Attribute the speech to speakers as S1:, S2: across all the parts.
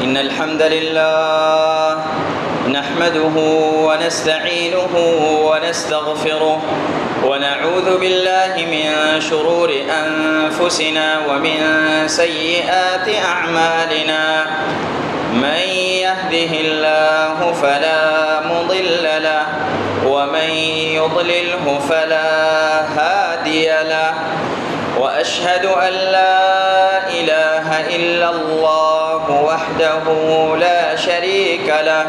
S1: إن الحمد لله نحمده ونستعينه ونستغفره ونعوذ بالله من شرور أنفسنا ومن سيئات أعمالنا من يهده الله فلا مضل له ومن يضلله فلا هادي له وأشهد أن لا إله إلا الله وحده لا شريك له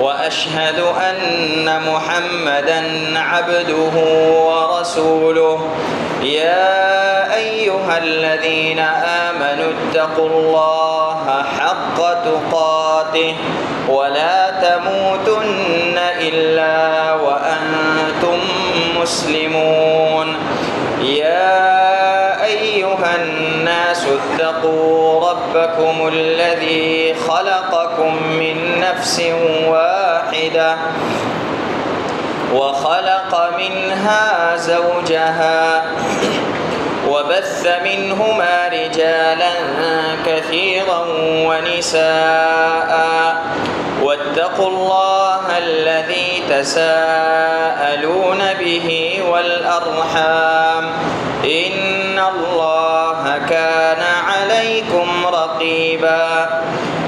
S1: وأشهد أن محمدًا عبده ورسوله يا أيها الذين آمنوا اتقوا الله حق تقاته ولا تموتن إلا وأنتم مسلمون يا أيها الناس اتقوا ربكم الذي خلقكم من نفس واحدة وخلق منها زوجها وبث منهما رجالا كثيرا ونساء واتقوا الله الذي تساءلون به والأرحام إن الله كان عليكم رقيبا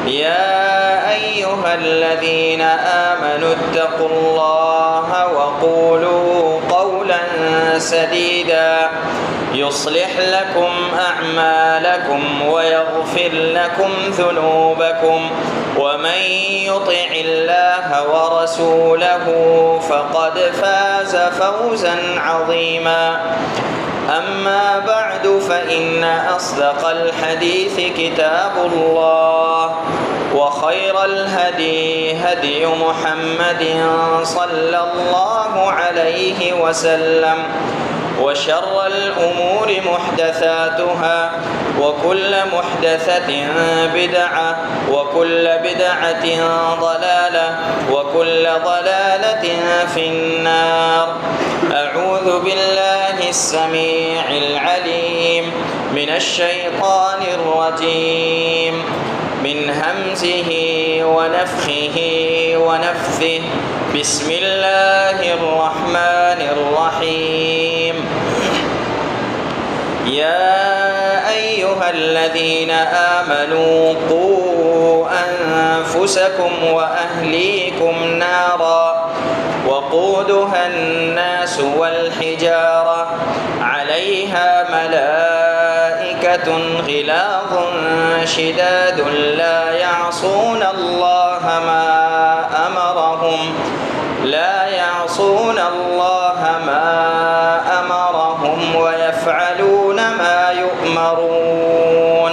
S1: يا أيها الذين آمنوا اتقوا الله وقولوا قولا سديدا يصلح لكم أعمالكم ويغفر لكم ذنوبكم ومن يطع الله ورسوله فقد فاز فوزا عظيما أما بعد فإن أصدق الحديث كتاب الله وخير الهدي هدي محمد صلى الله عليه وسلم وشر الأمور محدثاتها وكل محدثة بدعة وكل بدعة ضلالة وكل ضلالة في النار. أعوذ بالله السميع العليم من الشيطان الرجيم من همزه ونفخه ونفثه. بسم الله الرحمن الرحيم. يا أيها الذين آمنوا قوا أنفسكم وأهليكم نارا وقودها الناس والحجارة عليها ملائكة غلاظ شداد لا يعصون الله ما أمرهم ويفعلون ما يؤمرون.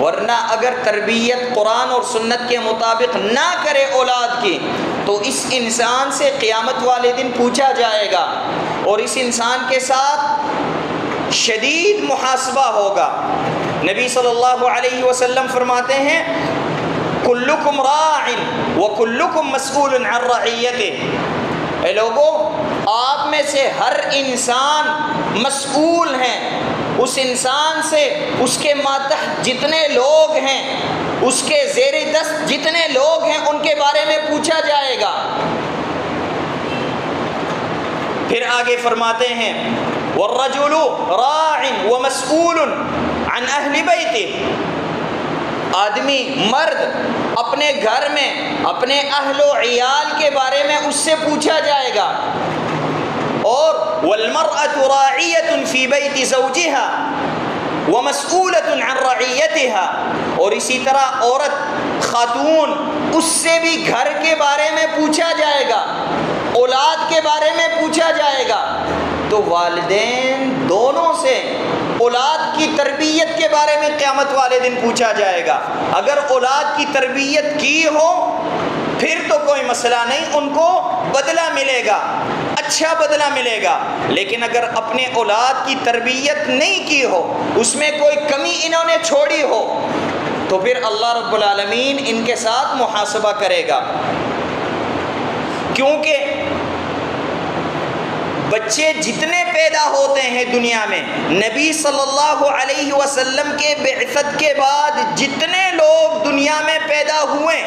S1: ورنہ اگر تربیت قرآن اور سنت کے مطابق نہ کرے اولاد کی تو اس انسان سے قیامت والے دن پوچھا جائے گا اور اس انسان کے ساتھ شدید محاسبہ ہوگا۔ نبی صلی اللہ علیہ وسلم فرماتے ہیں کلکم راع وکلکم مسئول عن رعیتہ، اے لوگوں آپ میں سے ہر انسان مسئول ہیں، اس انسان سے اس کے ماتحت جتنے لوگ ہیں، اس کے زیر دست جتنے لوگ ہیں ان کے بارے میں پوچھا جائے گا۔ پھر آگے فرماتے ہیں والرجل راع ومسئول عن اہل بیتہ، آدمی مرد اپنے گھر میں اپنے اہل و عیال کے بارے میں اس سے پوچھا جائے گا، اور والمرأة راعیة فی بیت زوجها ومسئولة عن رعیتها، اور اسی طرح عورت خاتون اس سے بھی گھر کے بارے میں پوچھا جائے گا، اولاد کے بارے میں پوچھا جائے گا۔ تو والدین دونوں سے اولاد کی تربیت کے بارے میں قیامت والے دن پوچھا جائے گا۔ اگر اولاد کی تربیت کی ہو پھر تو کوئی مسئلہ نہیں، ان کو بدلہ ملے گا، اچھا بدلہ ملے گا، لیکن اگر اپنے اولاد کی تربیت نہیں کی ہو، اس میں کوئی کمی انہوں نے چھوڑی ہو، تو پھر اللہ رب العالمین ان کے ساتھ محاسبہ کرے گا۔ کیونکہ بچے جتنے پیدا ہوتے ہیں دنیا میں، نبی صلی اللہ علیہ وسلم کے بعثت کے بعد جتنے لوگ دنیا میں پیدا ہوئے،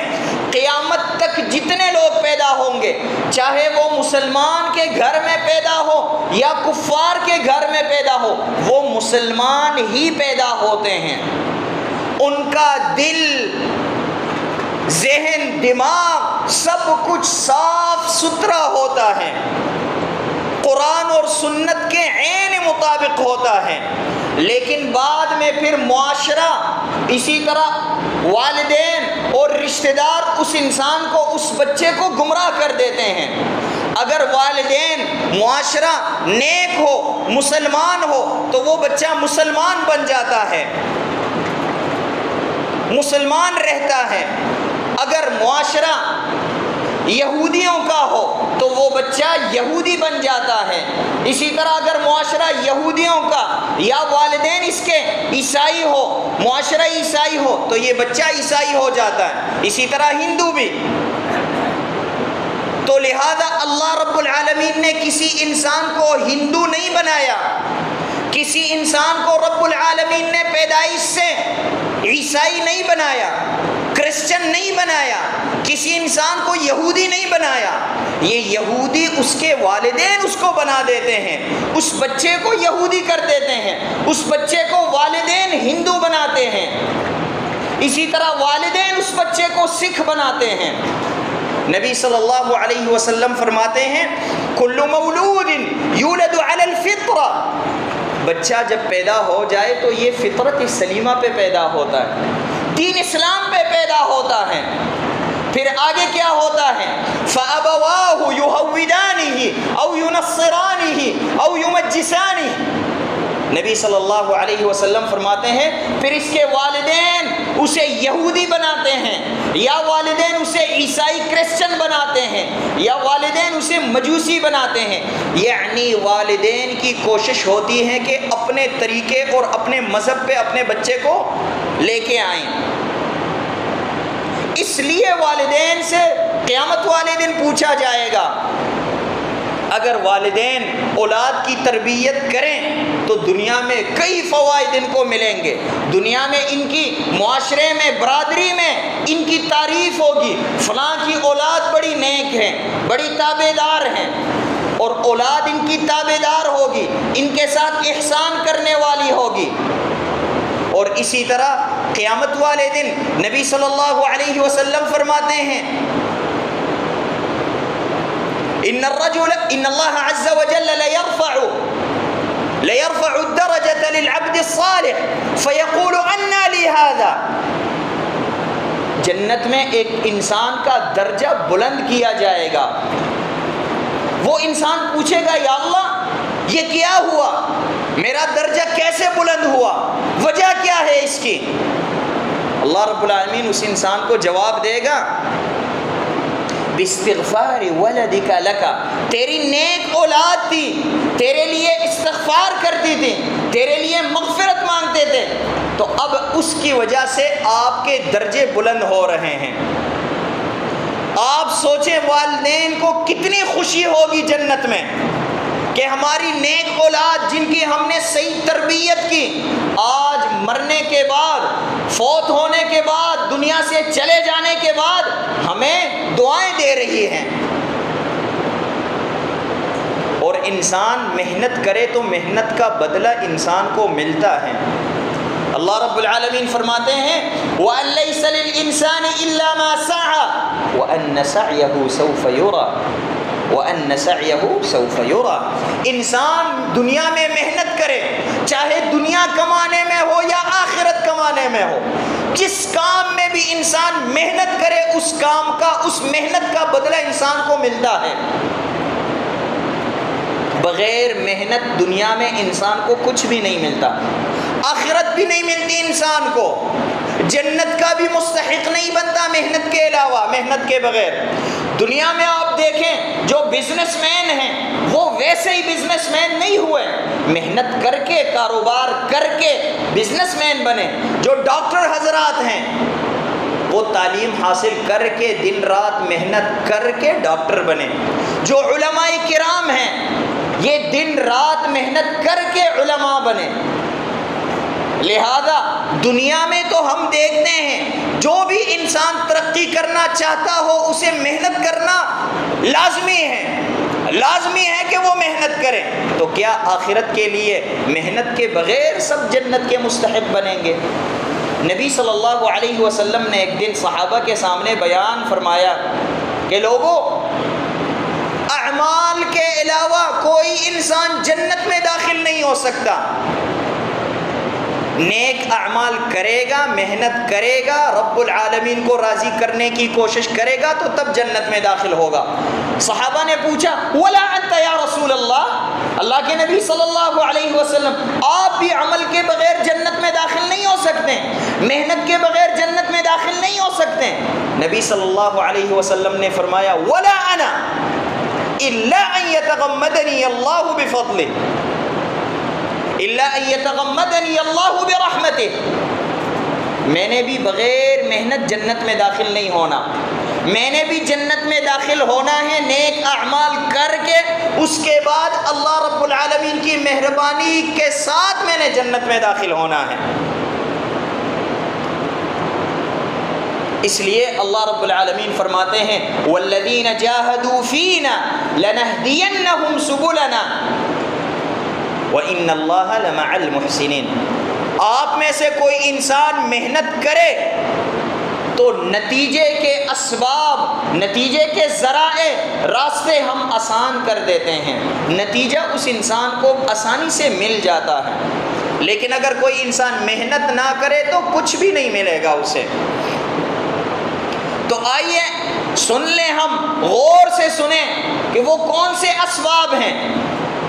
S1: قیامت تک جتنے لوگ پیدا ہوں گے، چاہے وہ مسلمان کے گھر میں پیدا ہو یا کفار کے گھر میں پیدا ہو، وہ مسلمان ہی پیدا ہوتے ہیں۔ ان کا دل، ذہن، دماغ سب کچھ صاف ستھرا ہوتا ہے، قرآن اور سنت کے عین مطابق ہوتا ہے، لیکن بعد میں پھر معاشرہ، اسی طرح والدین اور رشتہ دار اس انسان کو، اس بچے کو گمراہ کر دیتے ہیں۔ اگر والدین، معاشرہ نیک ہو، مسلمان ہو، تو وہ بچہ مسلمان بن جاتا ہے، مسلمان رہتا ہے۔ اگر معاشرہ یہودیوں کا ہو تو وہ بچہ یہودی بن جاتا ہے۔ اسی طرح اگر معاشرہ یہودیوں کا یا والدین اس کے عیسائی ہو، معاشرہ عیسائی ہو، تو یہ بچہ عیسائی ہو جاتا ہے۔ اسی طرح ہندو بھی۔ تو لہذا اللہ رب العالمین نے کسی انسان کو ہندو نہیں بنایا، کسی انسان کو رب العالمین نے پیدائش سے عیسائی نہیں بنایا، کرسچن نہیں بنایا، کسی انسان کو یہودی نہیں بنایا۔ یہ یہودی اس کے والدین اس کو بنا دیتے ہیں، اس بچے کو یہودی کر دیتے ہیں، اس بچے کو والدین ہندو بناتے ہیں، اسی طرح والدین اس بچے کو سکھ بناتے ہیں۔ نبی صلی اللہ علیہ وسلم فرماتے ہیں کل مولود یولد علی الفطرہ، بچہ جب پیدا ہو جائے تو یہ فطرت سلیمہ پہ پیدا ہوتا ہے، دین اسلام پہ پیدا ہوتا ہے۔ پھر آگے کیا ہوتا ہے؟ فَأَبَوَاهُ يُهَوِّدَانِهِ أَوْ يُنَصِّرَانِهِ أَوْ يُمَجِّسَانِهِ، نبی صلی اللہ علیہ وسلم فرماتے ہیں پھر اس کے والدین اسے یہودی بناتے ہیں، یا والدین اسے عیسائی کرسچن بناتے ہیں، یا والدین اسے مجوسی بناتے ہیں۔ یعنی والدین کی کوشش ہوتی ہے کہ اپنے طریقے اور اپنے مذہب پہ اپنے بچے کو لے کے آئیں۔ اس لیے والدین سے قیامت والے دن پوچھا جائے گا۔ اگر والدین اولاد کی تربیت کریں تو دنیا میں کئی فوائد ان کو ملیں گے، دنیا میں ان کی معاشرے میں، برادری میں ان کی تعریف ہوگی، فلاں کی اولاد بڑی نیک ہے، بڑی تابع دار ہیں، اور اولاد ان کی تابع دار ہوگی، ان کے ساتھ احسان کرنے والی ہوگی۔ اور اسی طرح قیامت والے دن نبی صلی اللہ علیہ وسلم فرماتے ہیں ان اللہ عز وجل ليرفع الدرجة للعبد الصالح فيقول أنى لي هذا، جنت میں ایک انسان کا درجہ بلند کیا جائے گا، وہ انسان پوچھے گا یا اللہ یہ کیا ہوا، میرا درجہ کیسے بلند ہوا، وجہ کیا ہے اس کی؟ اللہ رب العالمین اس انسان کو جواب دے گا باستغفار ولدک لک، تیری نیک اولاد تھی، تیرے لیے استغفار کرتی تھی، تیرے لیے مغفرت مانگتے تھے، تو اب اس کی وجہ سے آپ کے درجے بلند ہو رہے ہیں۔ آپ سوچیں والدین کو کتنی خوشی ہوگی جنت میں کہ ہماری نیک اولاد جن کی ہم نے صحیح تربیت کی، آج مرنے کے بعد، فوت ہونے کے بعد، دنیا سے چلے جانے کے بعد ہمیں دعائیں دے رہی ہیں۔ اور انسان محنت کرے تو محنت کا بدلہ انسان کو ملتا ہے۔ اللہ رب العالمین فرماتے ہیں وَأَن لَيْسَ لِلْإِنسَانِ إِلَّا مَا سَعَى وَأَنَّ سَعْيَهُ سَوْفَ يُرَى وَأَنَّ سَعْيَهُ سَوْفَ يُرَى۔ انسان دنیا میں محنت کرے، چاہے دنیا کمانے میں ہو یا آخرت کمانے میں ہو، جس کام میں بھی انسان محنت کرے اس کام کا، اس محنت کا بدلہ انسان کو ملتا ہے۔ بغیر محنت دنیا میں انسان کو کچھ بھی نہیں ملتا، آخرت بھی نہیں ملتی انسان کو، جنت کا بھی مستحق نہیں بنتا محنت کے علاوہ، محنت کے بغیر۔ دنیا میں آپ دیکھیں جو بزنس مین ہیں وہ ویسے ہی بزنس مین نہیں ہوئے، محنت کر کے، کاروبار کر کے بزنس مین بنے۔ جو ڈاکٹر حضرات ہیں وہ تعلیم حاصل کر کے، دن رات محنت کر کے ڈاکٹر بنے۔ جو علماء کرام ہیں یہ دن رات محنت کر کے علماء بنے۔ لہذا دنیا میں تو ہم دیکھتے ہیں جو بھی انسان ترقی کرنا چاہتا ہو اسے محنت کرنا لازمی ہے، لازمی ہے کہ وہ محنت کرے۔ تو کیا آخرت کے لیے محنت کے بغیر سب جنت کے مستحق بنیں گے؟ نبی صلی اللہ علیہ وسلم نے ایک دن صحابہ کے سامنے بیان فرمایا کہ لوگوں، اعمال کے علاوہ کوئی انسان جنت میں داخل نہیں ہو سکتا۔ نیک اعمال کرے گا، محنت کرے گا، رب العالمین کو راضی کرنے کی کوشش کرے گا تو تب جنت میں داخل ہوگا۔ صحابہ نے پوچھا ولا انت یا رسول اللہ، اللہ کے نبی صلی اللہ علیہ وسلم آپ بھی عمل کے بغیر جنت میں داخل نہیں ہو سکتے، محنت کے بغیر جنت میں داخل نہیں ہو سکتے۔ نبی صلی اللہ علیہ وسلم نے فرمایا ولا انا الا ان يتغمدني الله بفضله الا ان يتغمدني الله برحمته، میں نے بھی بغیر محنت جنت میں داخل نہیں ہونا، میں نے بھی جنت میں داخل ہونا ہے نیک اعمال کر کے، اس کے بعد اللہ رب العالمین کی مہربانی کے ساتھ میں نے جنت میں داخل ہونا ہے۔ اس لیے اللہ رب العالمین فرماتے ہیں والذین جاہدوا فینا لنہدینہم سبلنا وَإِنَّ اللَّهَ لَمَعَ الْمُحْسِنِينَ۔ آپ میں سے کوئی انسان محنت کرے تو نتیجے کے اسباب، نتیجے کے ذرائع، راستے ہم آسان کر دیتے ہیں، نتیجہ اس انسان کو آسانی سے مل جاتا ہے۔ لیکن اگر کوئی انسان محنت نہ کرے تو کچھ بھی نہیں ملے گا اسے۔ تو آئیے سن لیں، ہم غور سے سنیں کہ وہ کون سے اسباب ہیں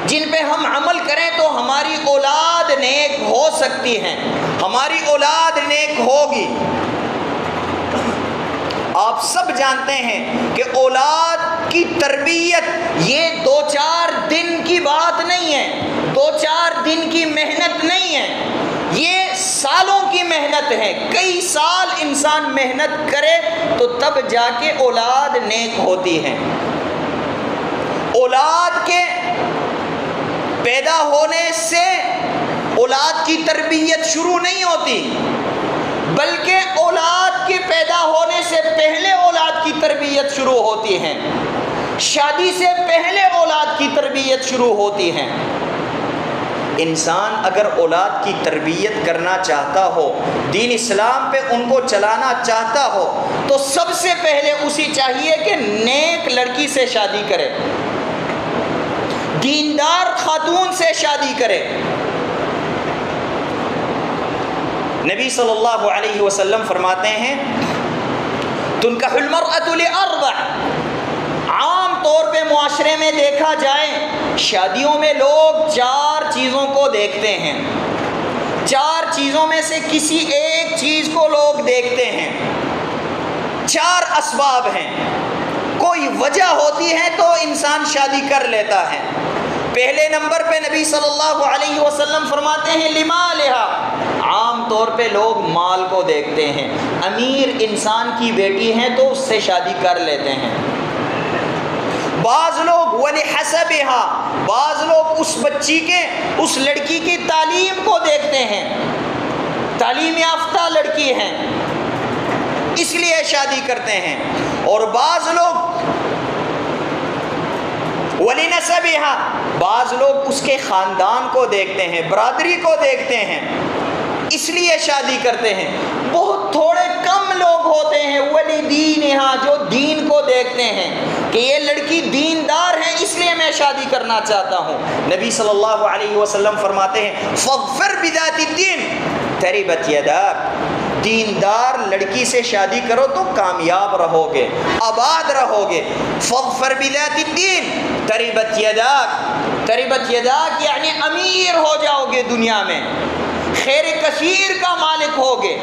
S1: جن پہ ہم عمل کریں تو ہماری اولاد نیک ہو سکتی ہے، ہماری اولاد نیک ہوگی۔ آپ سب جانتے ہیں کہ اولاد کی تربیت یہ 2-4 دن کی بات نہیں ہے، 2-4 دن کی محنت نہیں ہے، یہ سالوں کی محنت ہے۔ کئی سال انسان محنت کرے تو تب جا کے اولاد نیک ہوتی ہے۔ اولاد کے پیدا ہونے سے اولاد کی تربیت شروع نہیں ہوتی، بلکہ اولاد کے پیدا ہونے سے پہلے اولاد کی تربیت شروع ہوتی ہے، شادی سے پہلے اولاد کی تربیت شروع ہوتی ہے۔ انسان اگر اولاد کی تربیت کرنا چاہتا ہو، دین اسلام پہ ان کو چلانا چاہتا ہو، تو سب سے پہلے اسی چاہیے کہ نیک لڑکی سے شادی کرے، دیندار خاتون سے شادی کرے۔ نبی صلی اللہ علیہ وسلم فرماتے ہیں تنکح المرأة لأربع، عام طور پہ معاشرے میں دیکھا جائے شادیوں میں لوگ 4 چیزوں کو دیکھتے ہیں۔ 4 چیزوں میں سے کسی ایک چیز کو لوگ دیکھتے ہیں. 4 اسباب ہیں. کوئی وجہ ہوتی ہے تو انسان شادی کر لیتا ہے. پہلے نمبر پہ نبی صلی اللہ علیہ وسلم فرماتے ہیں لمالہا، عام طور پہ لوگ مال کو دیکھتے ہیں. امیر انسان کی بیٹی ہیں تو اس سے شادی کر لیتے ہیں. بعض لوگ ولحسبہا، بعض لوگ اس بچی کے، اس لڑکی کی تعلیم کو دیکھتے ہیں، تعلیم یافتہ لڑکی ہیں اس لیے شادی کرتے ہیں. اور بعض لوگ ولنسبہا، بعض لوگ اس کے خاندان کو دیکھتے ہیں، برادری کو دیکھتے ہیں اس لیے شادی کرتے ہیں. بہت تھوڑے کم لوگ ہوتے ہیں ولدینہا، جو دین کو دیکھتے ہیں کہ یہ لڑکی دیندار ہے اس لیے میں شادی کرنا چاہتا ہوں. نبی صلی اللہ علیہ وسلم فرماتے ہیں فاظفر بذات الدین تربت یداک، دیندار لڑکی سے شادی کرو تو کامیاب رہو گے، آباد رہو گے. فاظفر بذات الدین تربت یداک، تربت یداک یعنی امیر ہو جاؤ گے، دنیا میں خیر کثیر کا مالک ہوگے.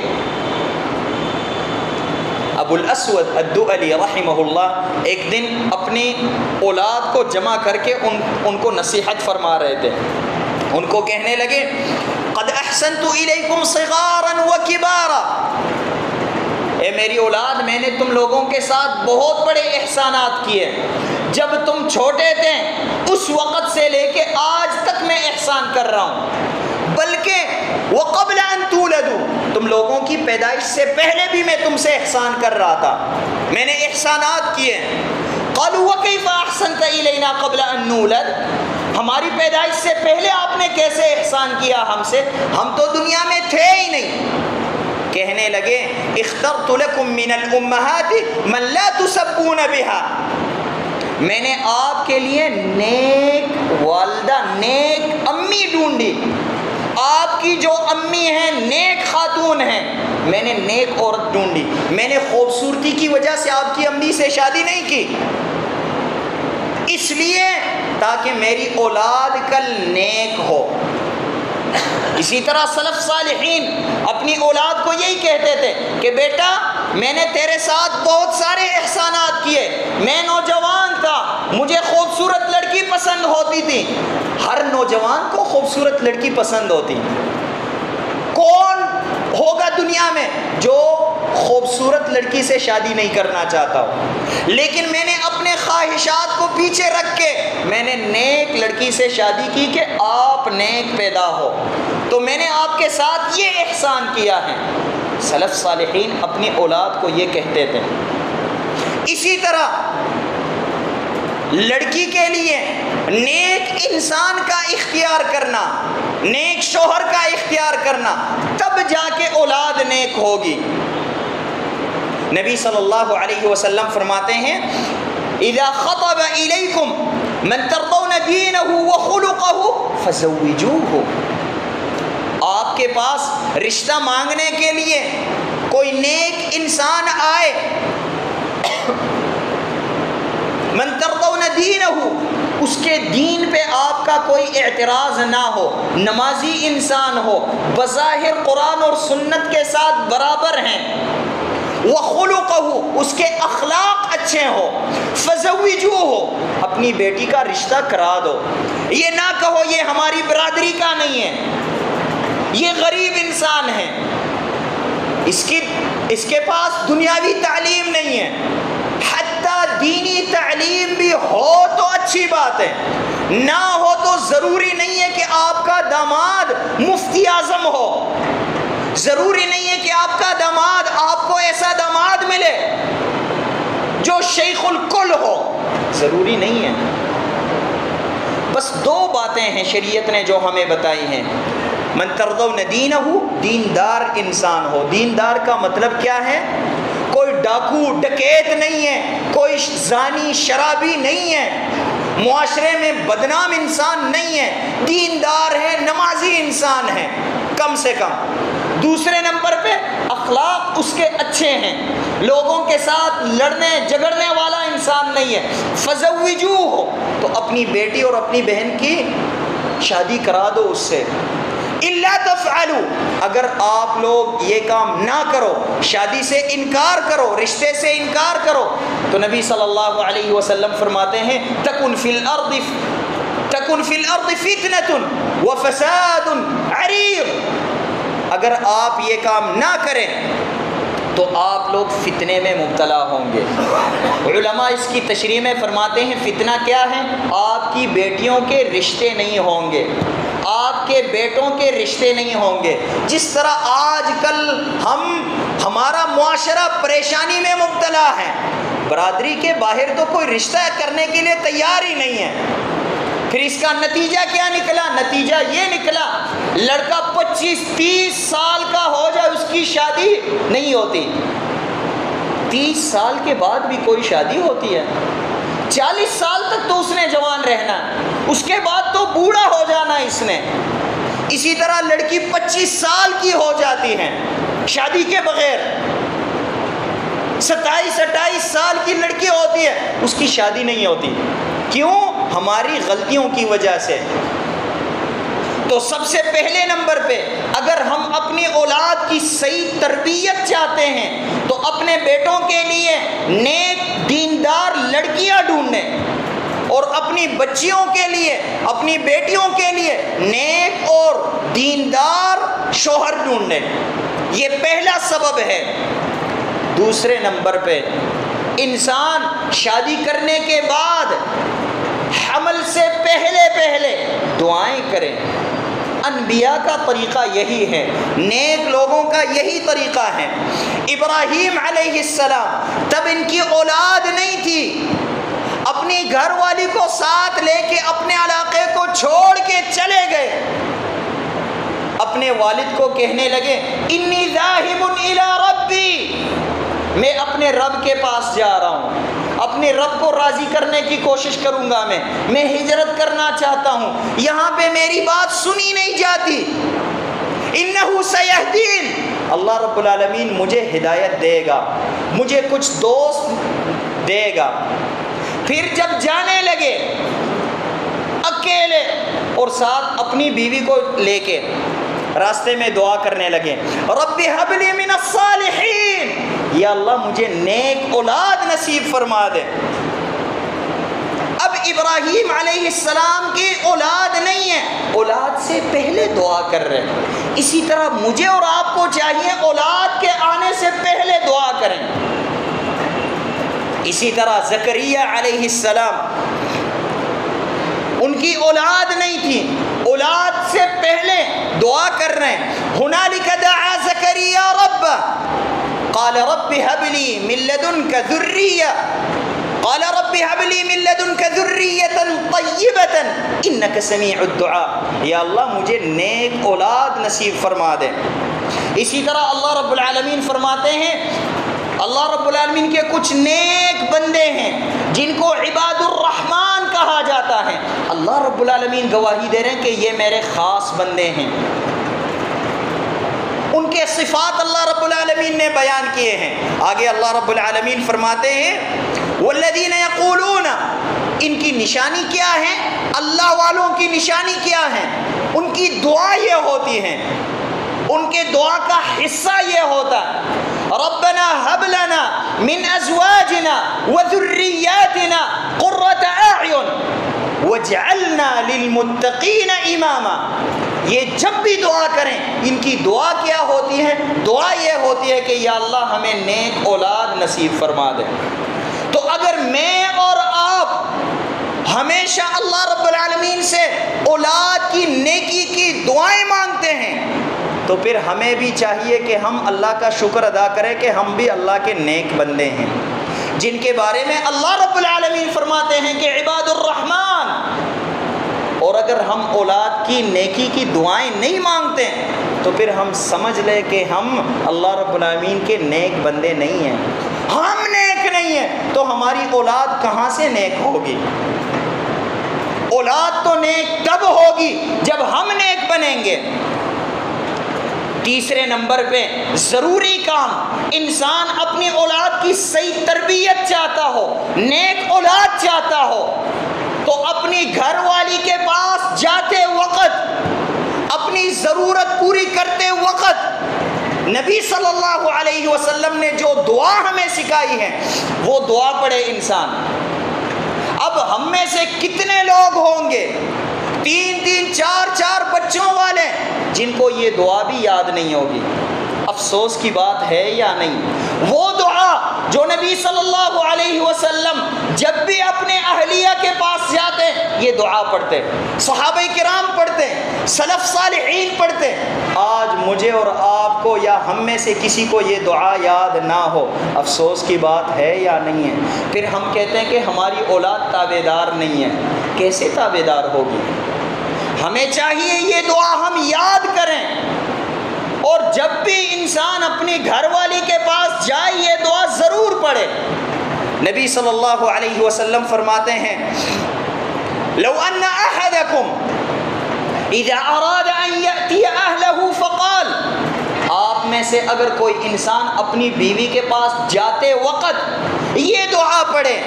S1: ابو الاسود الدؤلی رحمہ اللہ ایک دن اپنی اولاد کو جمع کر کے ان کو نصیحت فرما رہے تھے. ان کو کہنے لگے قد احسنت الیکم صغارا وکبارا، اے میری اولاد میں نے تم لوگوں کے ساتھ بہت بڑے احسانات کیے. جب تم چھوٹے تھے اس وقت سے لے کے آج تک میں احسان کر رہا ہوں، بلکہ وقبل ان تولدوا، تم لوگوں کی پیدائش سے پہلے بھی میں تم سے احسان کر رہا تھا، میں نے احسانات کیے. قالوا وکیف احسنت الینا قبل ان نولد، ہماری پیدائش سے پہلے آپ نے کیسے احسان کیا ہم سے، ہم تو دنیا میں تھے ہی نہیں. کہنے لگے اخترت لکم من الامہات من لا تسبون بها، میں نے آپ کے لیے نیک والدہ، نیک امی ڈھونڈی. آپ کی جو امی ہیں نیک خاتون ہیں، میں نے نیک عورت ڈھونڈی. میں نے خوبصورتی کی وجہ سے آپ کی امی سے شادی نہیں کی، اس لیے تاکہ میری اولاد کل نیک ہو. اسی طرح سلف صالحین اپنی اولاد کو یہی کہتے تھے کہ بیٹا میں نے تیرے ساتھ بہت سارے احسانات کیے، میں نوجوان تھا، مجھے خوبصورت لڑکی پسند ہوتی تھی. ہر نوجوان کو خوبصورت لڑکی پسند ہوتی. کون ہوگا دنیا میں جو خوبصورت لڑکی سے شادی نہیں کرنا چاہتا ہو؟ لیکن میں نے اپنے خواہشات کو پیچھے رکھ کے میں نے نیک لڑکی سے شادی کی کہ آپ نیک پیدا ہو، تو میں نے آپ کے ساتھ یہ احسان کیا ہے. سلف صالحین اپنی اولاد کو یہ کہتے تھے. اسی طرح لڑکی کے لیے نیک انسان کا اختیار کرنا، نیک شوہر کا اختیار کرنا، تب جا کے اولاد نیک ہوگی. نبی صلی اللہ علیہ وسلم فرماتے ہیں اذا خطب الیکم من ترضون دینہ وخلقہ فزوجوہ، آپ کے پاس رشتہ مانگنے کے لیے کوئی نیک انسان آئے، من ترضون دینہ، اس کے دین پہ آپ کا کوئی اعتراض نہ ہو، نمازی انسان ہو، بظاہر قرآن اور سنت کے ساتھ برابر ہیں، وخلقہ، اس کے اخلاق اچھے ہو، فزوجوہ، اپنی بیٹی کا رشتہ کرا دو. یہ نہ کہو یہ ہماری برادری کا نہیں ہے، یہ غریب انسان ہے، اس کے پاس دنیاوی تعلیم نہیں ہے. حتیٰ دینی تعلیم بھی ہو تو اچھی بات ہے، نہ ہو تو ضروری نہیں ہے کہ آپ کا داماد مفتی اعظم ہو، ضروری نہیں ہے کہ آپ کا داماد، آپ کو ایسا داماد ملے جو شیخ الکل ہو، ضروری نہیں ہے. بس 2 باتیں ہیں شریعت نے جو ہمیں بتائی ہیں. من ترضون دینہ، دیندار انسان ہو. دیندار کا مطلب کیا ہے؟ کوئی ڈاکو ڈکیت نہیں ہے، کوئی زانی شرابی نہیں ہے، معاشرے میں بدنام انسان نہیں ہے، دیندار ہے، نمازی انسان ہے کم سے کم. دوسرے نمبر پہ اخلاق اس کے اچھے ہیں، لوگوں کے ساتھ لڑنے جھگڑنے والا انسان نہیں ہے. فزوجوہ، تو اپنی بیٹی اور اپنی بہن کی شادی کرا دو اس سے. الا تفعلوا، اگر آپ لوگ یہ کام نہ کرو، شادی سے انکار کرو، رشتے سے انکار کرو، تو نبی صلی اللہ علیہ وسلم فرماتے ہیں تکن فی الارض فتنۃ وفساد عریض، اگر آپ یہ کام نہ کریں تو آپ لوگ فتنے میں مبتلا ہوں گے۔ علماء اس کی تشریح میں فرماتے ہیں فتنہ کیا ہے؟ آپ کی بیٹیوں کے رشتے نہیں ہوں گے، آپ کے بیٹوں کے رشتے نہیں ہوں گے۔ جس طرح آج کل ہمارا معاشرہ پریشانی میں مبتلا ہے، برادری کے باہر تو کوئی رشتہ کرنے کے لیے تیار ہی نہیں ہے۔ پھر اس کا نتیجہ کیا نکلا؟ نتیجہ یہ نکلا لڑکا 25-30 سال کا ہو جائے اس کی شادی نہیں ہوتی، 30 سال کے بعد بھی کوئی شادی ہوتی ہے، 40 سال تک تو اس نے جوان رہنا، اس کے بعد تو بوڑھا ہو جانا اس نے۔ اسی طرح لڑکی 25 سال کی ہو جاتی ہے شادی کے بغیر، 27-28 سال کی لڑکی ہوتی ہے اس کی شادی نہیں ہوتی۔ کیوں؟ ہماری غلطیوں کی وجہ سے۔ تو سب سے پہلے نمبر پہ اگر ہم اپنی اولاد کی صحیح تربیت چاہتے ہیں تو اپنے بیٹوں کے لیے نیک دیندار لڑکیاں ڈھونڈیں، اور اپنی بچیوں کے لیے، اپنی بیٹیوں کے لیے نیک اور دیندار شوہر ڈھونڈیں۔ یہ پہلا سبب ہے۔ دوسرے نمبر پہ انسان شادی کرنے کے بعد حمل سے پہلے دعائیں کریں۔ انبیاء کا طریقہ یہی ہے، نیک لوگوں کا یہی طریقہ ہے۔ ابراہیم علیہ السلام تب ان کی اولاد نہیں تھی، اپنی گھر والی کو ساتھ لے کے اپنے علاقے کو چھوڑ کے چلے گئے، اپنے والد کو کہنے لگے انی ذاہب الی ربی، میں اپنے رب کے پاس جا رہا ہوں، اپنے رب کو راضی کرنے کی کوشش کروں گا، میں ہجرت کرنا چاہتا ہوں، یہاں پہ میری بات سنی نہیں جاتی، انہ سیہدین، اللہ رب العالمین مجھے ہدایت دے گا، مجھے کچھ دوست دے گا۔ پھر جب جانے لگے اکیلے اور ساتھ اپنی بیوی کو لے کے راستے میں دعا کرنے لگے رب ہب لی من الصالحین، یا اللہ مجھے نیک اولاد نصیب فرما دے۔ اب ابراہیم علیہ السلام کی اولاد نہیں ہے، اولاد سے پہلے دعا کر رہے ہیں۔ اسی طرح مجھے اور آپ کو چاہیے اولاد کے آنے سے پہلے دعا کریں۔ اسی طرح زکریا علیہ السلام، ان کی اولاد نہیں تھی، اولاد سے پہلے دعا کر رہے ہیں۔ ہنالک دعا زکریا ربہ قال رب هب لي من لدنك ذرية قال رب هب لي من لدنك ذرية طيبة انك سميع الدعاء، یا اللہ مجھے نیک اولاد نصیب فرما دے۔ اسی طرح اللہ رب العالمین فرماتے ہیں، اللہ رب العالمین کے کچھ نیک بندے ہیں جن کو عباد الرحمن کہا جاتا ہے، اللہ رب العالمین گواہی دے رہے ہیں کہ یہ میرے خاص بندے ہیں، ان کے صفات اللہ رب العالمین نے بیان کیے ہیں۔ آگے اللہ رب العالمین فرماتے ہیں والذین یقولون، ان کی نشانی کیا ہے؟ اللہ والوں کی نشانی کیا ہے؟ ان کی دعا یہ ہوتی ہے، ان کے دعا کا حصہ یہ ہوتا ہے ربنا هب لنا من ازواجنا وذرياتنا قرة اعین واجعلنا للمتقین اماما۔ یہ جب بھی دعا کریں ان کی دعا کیا ہوتی ہے؟ دعا یہ ہوتی ہے کہ یا اللہ ہمیں نیک اولاد نصیب فرما دے۔ تو اگر میں اور آپ ہمیشہ اللہ رب العالمین سے اولاد کی نیکی کی دعائیں مانگتے ہیں تو پھر ہمیں بھی چاہیے کہ ہم اللہ کا شکر ادا کریں کہ ہم بھی اللہ کے نیک بندے ہیں، جن کے بارے میں اللہ رب العالمین فرماتے ہیں کہ عباد الرحمن۔ اور اگر ہم اولاد کی نیکی کی دعائیں نہیں مانگتے تو پھر ہم سمجھ لیں کہ ہم اللہ رب العالمین کے نیک بندے نہیں ہیں، ہم نیک نہیں ہیں تو ہماری اولاد کہاں سے نیک ہوگی؟ اولاد تو نیک تب ہوگی جب ہم نیک بنیں گے۔ تیسرے نمبر پہ ضروری کام، انسان اپنی اولاد کی صحیح تربیت چاہتا ہو، نیک اولاد چاہتا ہو تو اپنی گھر والی کے پاس جاتے وقت اپنی ضرورت پوری کرتے وقت نبی صلی اللہ علیہ وسلم نے جو دعا ہمیں سکھائی ہے وہ دعا پڑھے انسان۔ اب ہم میں سے کتنے لوگ ہوں گے 3 4 بچوں والے جن کو یہ دعا بھی یاد نہیں ہوگی؟ افسوس کی بات ہے یا نہیں؟ وہ دعا جو نبی صلی اللہ علیہ وسلم جب بھی اپنے اہلیہ کے پاس جاتے یہ دعا پڑھتے، صحابہ کرام پڑھتے، سلف صالحین پڑھتے، آج مجھے اور آپ کو یا ہم میں سے کسی کو یہ دعا یاد نہ ہو، افسوس کی بات ہے یا نہیں ہے؟ پھر ہم کہتے ہیں کہ ہماری اولاد تابعدار نہیں ہے۔ کیسے تابعدار ہوگی؟ ہمیں چاہیے یہ دعا ہم یاد کریں، اور جب بھی انسان اپنی گھر والی کے پاس جائے یہ دعا ضرور پڑھے۔ نبی صلی اللہ علیہ وسلم فرماتے ہیں لو ان احدکم اذا اراد ان یأتی اہلہ فقال، آپ میں سے اگر کوئی انسان اپنی بیوی کے پاس جاتے وقت یہ دعا پڑھے،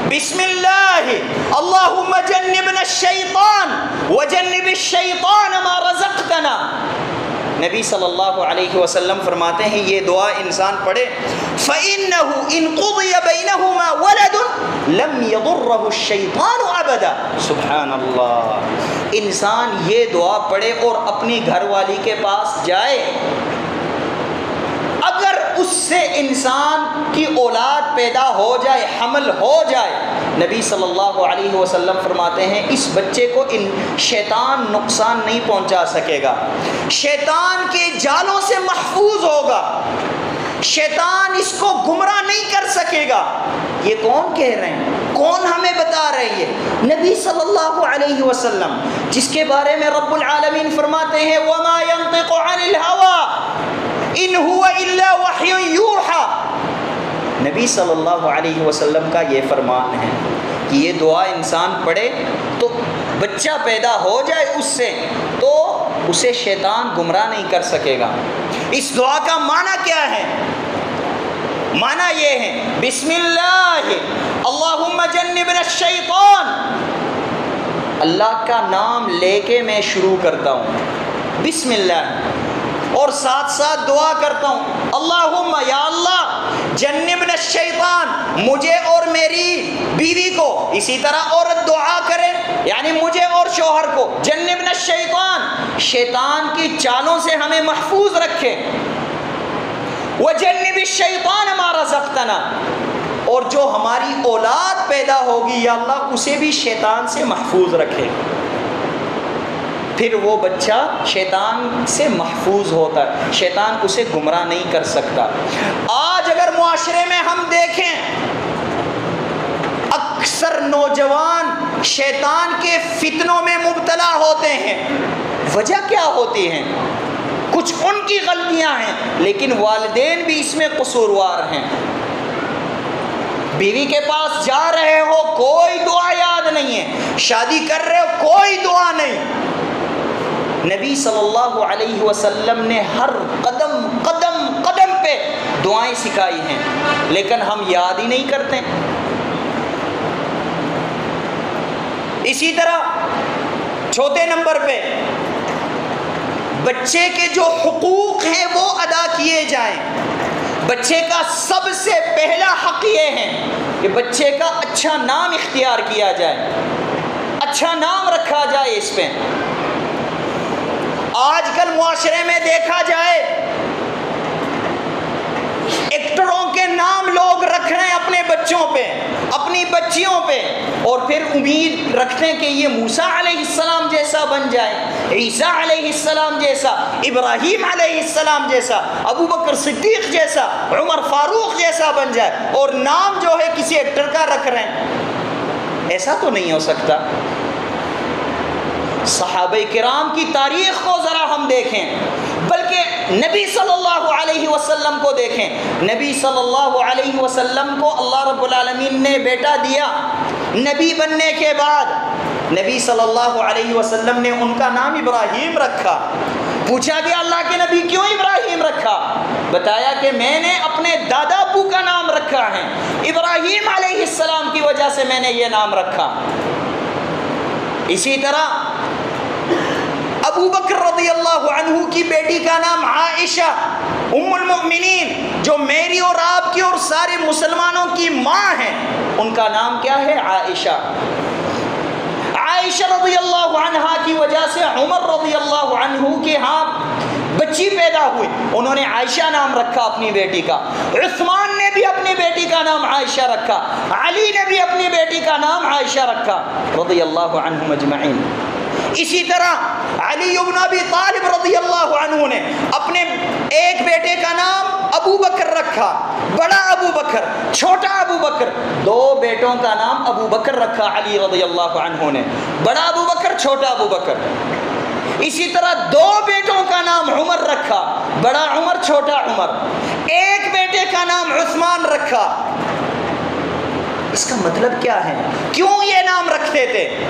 S1: بسم اللہ اللہم جنبنا الشیطان وجنب الشیطان ما رزقتنا، نبی صلی اللہ علیہ وسلم فرماتے ہیں یہ دعا انسان پڑھے فَإِنَّهُ إِن قُضِيَ بَيْنَهُمَا وَلَدٌ لَمْ يَضُرَّهُ الشَّيْطَانُ أَبَدًا۔ سبحان اللہ، انسان یہ دعا پڑھے اور اپنی گھر والی کے پاس جائے، اگر اس سے انسان کی اولاد پیدا ہو جائے، حمل ہو جائے، نبی صلی اللہ علیہ وسلم فرماتے ہیں اس بچے کو شیطان نقصان نہیں پہنچا سکے گا، شیطان کے جالوں سے محفوظ ہوگا، شیطان اس کو گمراہ نہیں کر سکے گا۔ یہ کون کہہ رہے ہیں؟ کون ہمیں بتا رہے ہیں؟ نبی صلی اللہ علیہ وسلم، جس کے بارے میں رب العالمین فرماتے ہیں وَمَا يَنطِقُ عَنِ الْهَوَىٰ إِنْ هُوَ إِلَّا وَحْيٌ يُوحَىٰ، نبی صلی اللہ علیہ وسلم کا یہ فرمان ہے کہ یہ دعا انسان پڑھے تو بچہ پیدا ہو جائے اس سے تو اسے شیطان گمراہ نہیں کر سکے گا۔ اس دعا کا معنی کیا ہے؟ معنی یہ ہے بسم اللہ اللہم جنبنا الشیطان، اللہ کا نام لے کے میں شروع کرتا ہوں بسم اللہ، اور ساتھ ساتھ دعا کرتا ہوں اللہم یا اللہ جنبنا الشیطان، مجھے اور میری بیوی کو، اسی طرح عورت دعا کرے یعنی مجھے اور شوہر کو، جنبنا الشیطان، شیطان کی چالوں سے ہمیں محفوظ رکھے، وجنب الشیطان ما رزقتنا، اور جو ہماری اولاد پیدا ہوگی یا اللہ اسے بھی شیطان سے محفوظ رکھے۔ پھر وہ بچہ شیطان سے محفوظ ہوتا ہے، شیطان اسے گمراہ نہیں کر سکتا۔ آج اگر معاشرے میں ہم دیکھیں اکثر نوجوان شیطان کے فتنوں میں مبتلا ہوتے ہیں، وجہ کیا ہوتی ہے؟ کچھ ان کی غلطیاں ہیں لیکن والدین بھی اس میں قصوروار ہیں۔ بیوی کے پاس جا رہے ہو کوئی دعا یاد نہیں ہے، شادی کر رہے ہو کوئی دعا نہیں۔ نبی صلی اللہ علیہ وسلم نے ہر قدم قدم قدم پہ دعائیں سکھائی ہیں لیکن ہم یاد ہی نہیں کرتے۔ اسی طرح چوتھے نمبر پہ بچے کے جو حقوق ہیں وہ ادا کیے جائیں۔ بچے کا سب سے پہلا حق یہ ہے کہ بچے کا اچھا نام اختیار کیا جائے، اچھا نام رکھا جائے اس پہ۔ آج کل معاشرے میں دیکھا جائے ایکٹروں کے نام لوگ رکھ رہے ہیں اپنے بچوں پہ، اپنی بچیوں پہ، اور پھر امید رکھتے ہیں کہ یہ موسیٰ علیہ السلام جیسا بن جائے، عیسیٰ علیہ السلام جیسا، ابراہیم علیہ السلام جیسا، ابو بکر صدیق جیسا، عمر فاروق جیسا بن جائے، اور نام جو ہے کسی ایکٹر کا رکھ رہے ہیں۔ ایسا تو نہیں ہو سکتا۔ صحابہ کرام کی تاریخ کو ذرا ہم دیکھیں، بلکہ نبی صلی اللہ علیہ وسلم کو دیکھیں۔ نبی صلی اللہ علیہ وسلم کو اللہ رب العالمین نے بیٹا دیا، نبی بننے کے بعد نبی صلی اللہ علیہ وسلم نے ان کا نام ابراہیم رکھا۔ پوچھا گیا اللہ کے نبی کیوں ابراہیم رکھا؟ بتایا کہ میں نے اپنے دادا ابو کا نام رکھا ہے، ابراہیم علیہ السلام کی وجہ سے میں نے یہ نام رکھا۔ اسی طرح ابو بکر بکر رضی اللہ عنہ کی بیٹی کا نام عائشہ ام المؤمنین، جو میری اور آپ کی اور سارے مسلمانوں کی ماں ہیں، ان کا نام کیا ہے؟ عائشہ۔ عائشہ رضی اللہ عنہا کی وجہ سے عمر رضی اللہ عنہ کے ہاں بچی پیدا ہوئی، انہوں نے عائشہ نام رکھا اپنی بیٹی کا۔ عثمان نے بھی اپنی بیٹی کا نام عائشہ رکھا، علی نے بھی اپنی بیٹی کا نام عائشہ رکھا رضی اللہ عنہم اجمعین۔ اسی طرح علی بن ابی طالب رضی اللہ عنہ نے اپنے ایک بیٹے کا نام ابو بکر رکھا، بڑا ابو بکر، چھوٹا ابو بکر، دو بیٹوں کا نام ابو بکر رکھا علی رضی اللہ عنہ نے، بڑا ابو بکر، چھوٹا ابو بکر۔ اسی طرح دو بیٹوں کا نام عمر رکھا، بڑا عمر، چھوٹا عمر۔ ایک بیٹے کا نام عثمان رکھا۔ اس کا مطلب کیا ہے؟ کیوں یہ نام رکھتے تھے؟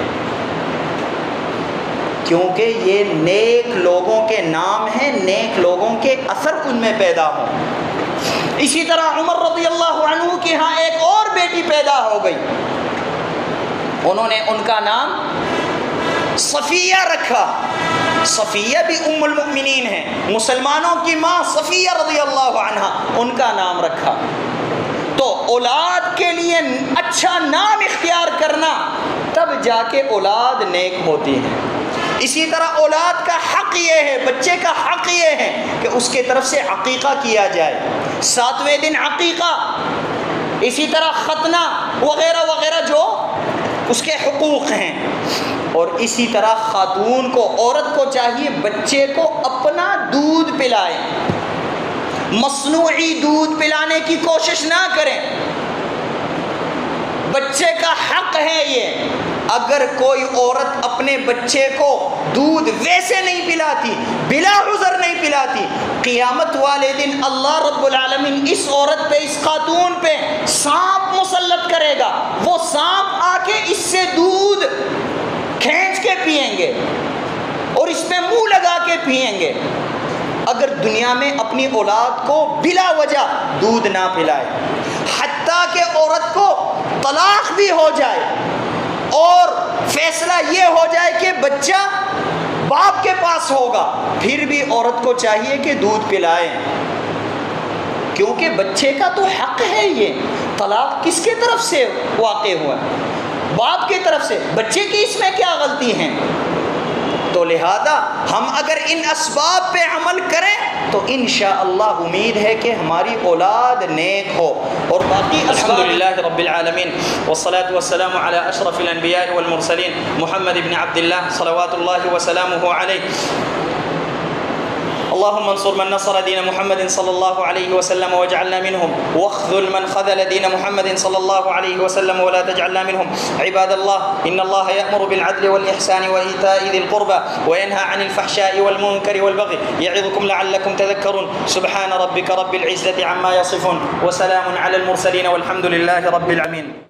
S1: کیونکہ یہ نیک لوگوں کے نام ہیں، نیک لوگوں کے اثر ان میں پیدا ہوں۔ اسی طرح عمر رضی اللہ عنہ کے ہاں ایک اور بیٹی پیدا ہو گئی، انہوں نے ان کا نام صفیہ رکھا۔ صفیہ بھی ام المؤمنین ہیں، مسلمانوں کی ماں صفیہ رضی اللہ عنہا، ان کا نام رکھا۔ تو اولاد کے لیے اچھا نام اختیار کرنا، تب جا کے اولاد نیک ہوتی ہے۔ اسی طرح اولاد کا حق یہ ہے، بچے کا حق یہ ہے کہ اس کے طرف سے عقیقہ کیا جائے، 7ویں دن عقیقہ، اسی طرح ختنہ وغیرہ وغیرہ جو اس کے حقوق ہیں۔ اور اسی طرح خاتون کو، عورت کو چاہیے بچے کو اپنا دودھ پلائے، مصنوعی دودھ پلانے کی کوشش نہ کریں۔ بچے کا حق ہے یہ، اگر کوئی عورت اپنے بچے کو دودھ ویسے نہیں پلاتی، بلا عذر نہیں پلاتی، قیامت والے دن اللہ رب العالمین اس عورت پہ، اس خاتون پہ سانپ مسلط کرے گا، وہ سانپ آ کے اس سے دودھ کھینچ کے پئیں گے اور اس پہ منہ لگا کے پئیں گے۔ اگر دنیا میں اپنی اولاد کو بلا وجہ دودھ نہ پلائے، حتیٰ کہ عورت کو طلاق بھی ہو جائے اور فیصلہ یہ ہو جائے کہ بچہ باپ کے پاس ہوگا، پھر بھی عورت کو چاہیے کہ دودھ پلائے، کیونکہ بچے کا تو حق ہے یہ۔ طلاق کس کے طرف سے واقع ہوا؟ باپ کی طرف سے۔ بچے کی اس میں کیا غلطی ہیں؟ تو لہذا ہم اگر ان اسباب پہ عمل کریں تو انشاءاللہ امید ہے کہ ہماری اولاد نیک ہو۔ اور باقی الحمدللہ رب العالمین والصلاة والسلام على اشرف الانبیاء والمرسلین محمد بن عبد اللہ صلوات اللہ وسلامہ علیہ۔ اللهم انصر من نصر دين محمد صلى الله عليه وسلم واجعلنا منهم، واخذل من خذل دين محمد صلى الله عليه وسلم ولا تجعلنا منهم۔ عباد الله، إن الله يأمر بالعدل والإحسان وإيتاء ذي القربى وينهى عن الفحشاء والمنكر والبغي يعظكم لعلكم تذكرون۔ سبحان ربك رب العزة عما يصفون وسلام على المرسلين والحمد لله رب العالمين۔